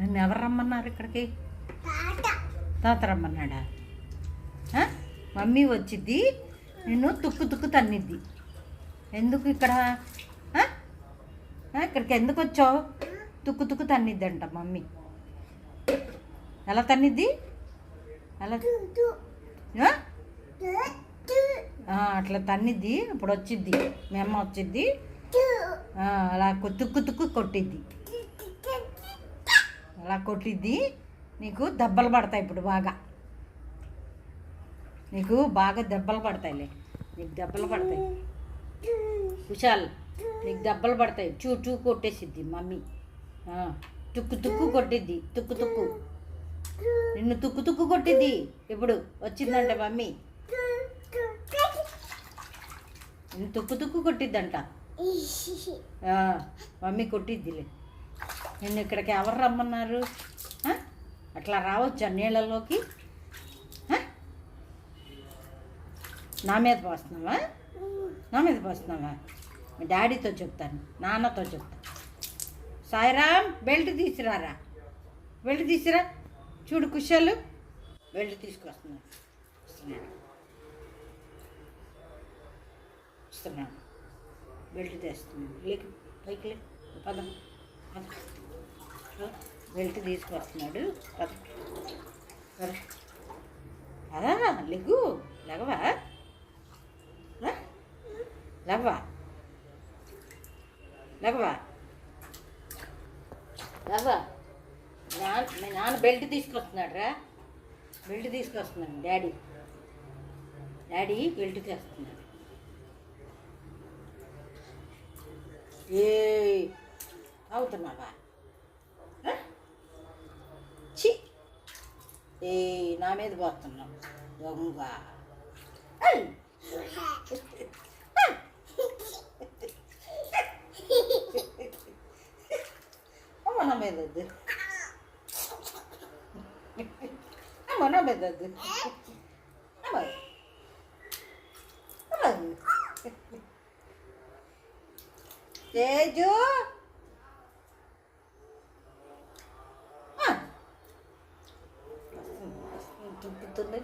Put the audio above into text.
నిన్ను ఎవరు రమ్మన్నారు ఇక్కడికి? తాత రమ్మన్నాడా? మమ్మీ వచ్చిద్ది నిన్ను తుక్కు తుక్కు తన్నిద్ది. ఎందుకు ఇక్కడ? ఇక్కడికి ఎందుకు వచ్చావు? తుక్కు తుక్కు తన్నిద్దంట మమ్మీ. ఎలా తన్నిద్ది? ఎలా అట్లా తన్నిద్ది. ఇప్పుడు వచ్చిద్ది మీ అమ్మ వచ్చిద్ది, అలా తుక్కు తుక్కు కొట్టిద్ది. అలా కొట్టిద్ది. నీకు దెబ్బలు పడతాయి. ఇప్పుడు నీకు బాగా దెబ్బలు పడతాయిలే. నీకు దెబ్బలు పడతాయి కుశాల్, నీకు దెబ్బలు పడతాయి. చూ కొట్టేసిద్ది మమ్మీ. తుక్కు తుక్కు కొట్టిద్ది. తుక్కు తుక్కు నిన్ను తుక్కు తుక్కు కొట్టిద్ది. ఇప్పుడు వచ్చిందంట మమ్మీ. నిన్ను తుక్కు తుక్కు కొట్టిద్దంట మమ్మీ. కొట్టిద్దిలే. నిన్ను ఇక్కడికి ఎవరు రమ్మన్నారు? అట్లా రావచ్చా నీళ్ళలోకి? నా మీద పోస్తున్నావా? నా మీద పోస్తున్నావా? మీ డాడీతో చెప్తాను, నాన్నతో చెప్తాను. సాయిరామ్, బెల్ట్ తీసుకురారా. బెల్ట్ తీసుకురా. చూడు కుషాలు బెల్ట్ తీసుకొస్తున్నాను. ఇస్తున్నాను బెల్ట్ తెస్తున్నాను. లేక పైకి లే. పదం బెల్ట్ తీసుకొస్తున్నాడు. అదా లెగ్గు లెగవా? లెగవా లెగవా లెగవా. మీ నాన్న బెల్ట్ తీసుకొస్తున్నాడు రా. బెల్ట్ తీసుకొస్తున్నాడు డాడీ. బెల్ట్ తెస్తున్నాడు. ఏ అవుతున్నావా? చి నా మీద పోతున్నావు దొంగ. అమ్మ నా మీద వద్దు. అమ్మ నా మీద వద్దు. తేజు తుప్పుతుంది.